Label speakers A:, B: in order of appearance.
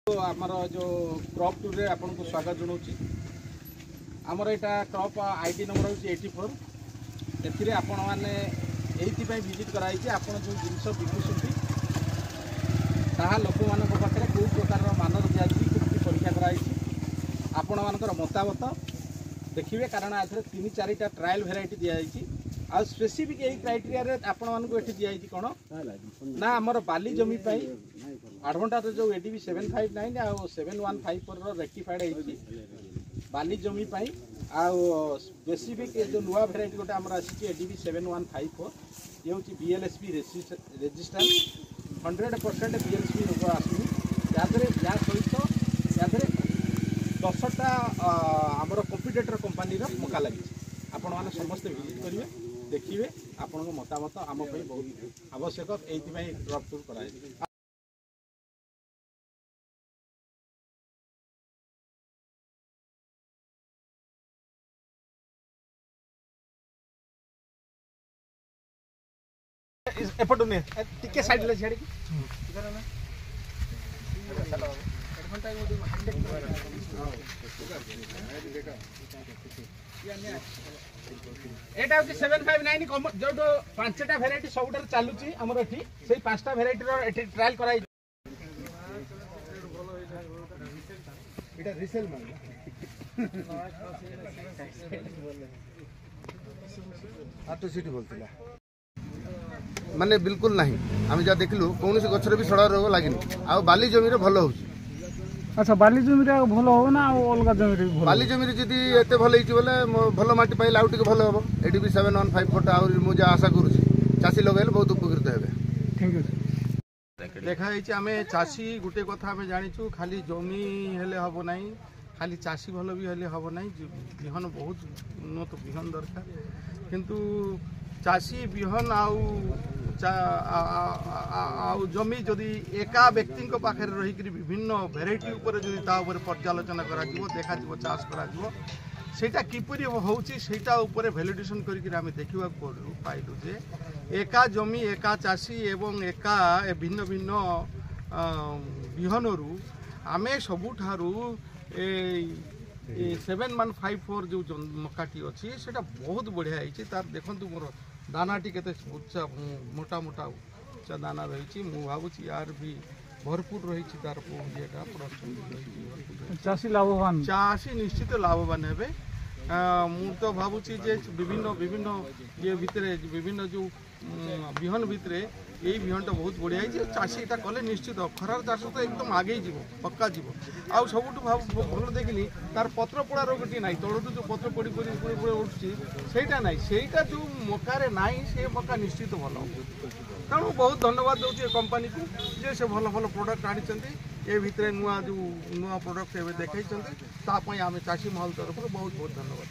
A: आमर जो crop tour रे आपन को स्वागत जनाऊँ। आमर यहाँ क्रॉप आईडी नंबर हूँ 84। एथिरे आपण मैंने ये विजिट कराई आपन जो जिनस बिकुंट ताहा लोक मान पाखे कौ प्रकार मान दिखाई परीक्षा कराई आपण मानकर मतामत देखिए। कारण आखिर 3-4टा ट्रायल भेराइटी दिखाई आ स्पेसिफिक यही क्राइटेरिया रे आपण मानक एठी दिखाई कौन ना आमर बाली जमी एडवांटेज जो एडीबी 759 आ 715 पर रेक्टिफाइड है बाली जमी स्पेसिफिक जो नुआ भेराइटी गोटे आमर आसी एडीबी 7154 ये हूँ बीएलएसपी रेजिस्टेंस 100% बीएलएसपी रोग आसू या सहित या 10टा आमर कंपिटिटर कंपानी मका लगी आपण मैंने समस्ते विजिट करेंगे देखिए आपण मतामत आम बहुत आवश्यक ये क्रॉप टूर कराए। एपटू नहीं टिके साइड ले छाड़ी एटा होची 759 जो 5टा भेराइटी सबुठार चलुची हमर एठी से 5टा भेराइटी रो एठी ट्रायल कराई एटा रिसेल मान आटो सिटी बोलतिला माने बिल्कुल नहीं आम जहाँ देखलु कौन से गचर भी सड़ा रोग लगे आ बाली जमी भल हो।
B: अच्छा बाली जमी भल हो ना अलग जमी
A: बाली जमी जब एत भल बोले भल मटी पाइल आउ टे भल हम ये भी 7154 आहुरी आशा करुँच चाषी लगे बहुत उपकृत हे। देखा आम चाषी गोटे कथा आम जाचु खाली जमी हेले हम ना खाली चाषी भल भी हेले हम ना बिहन बहुत उन्नत बिहन दरकार किंतु चाषी बिहन आउ जमी जदि एका व्यक्ति पाखे रहीकि विभिन्न भेराइटी उपर जदि पर्यालोचना देखा चाष करा किपरि होउची सेटा उपर वैलिडेशन करके आम देखा पाइलु जे एका जमी एका चाषी एवं एका भिन्न भिन्न बिहनरू आमे सबुठारू 7154 जो मकाटी अच्छी सेटा बहुत बढ़िया है तार देखु मोर दानाटी के उच्चा मोटा मोटा उच्चा दाना रही भावुँ यार भी भरपूर रही तार प्रोडक्शन
B: चाषी लाभवान
A: चाषी निश्चित लाभवान हे। मु तो भावुँ जे विभिन्न विभिन्न ये भितर विभिन्न जो बिहन भितर यही बिहनटा बहुत बढ़िया है चाषी यहाँ कले निश्चित खरार चाष तो एकदम आगे जीव पक्का जीव आउ सब भल देखिली तार पत्र पोड़ा रोगटी ना तलू जो पत्र पड़ी पड़ी उठुची सेटा ना सेटा जो मकारे ना से मका निश्चित भल तेणु बहुत धन्यवाद दूसरी कंपनी को जे से भल भल प्रोडक्ट आनी ये भितर नुआ जो नुआ प्रोडक्ट देखते आम चाषी महल तरफ बहुत बहुत धन्यवाद।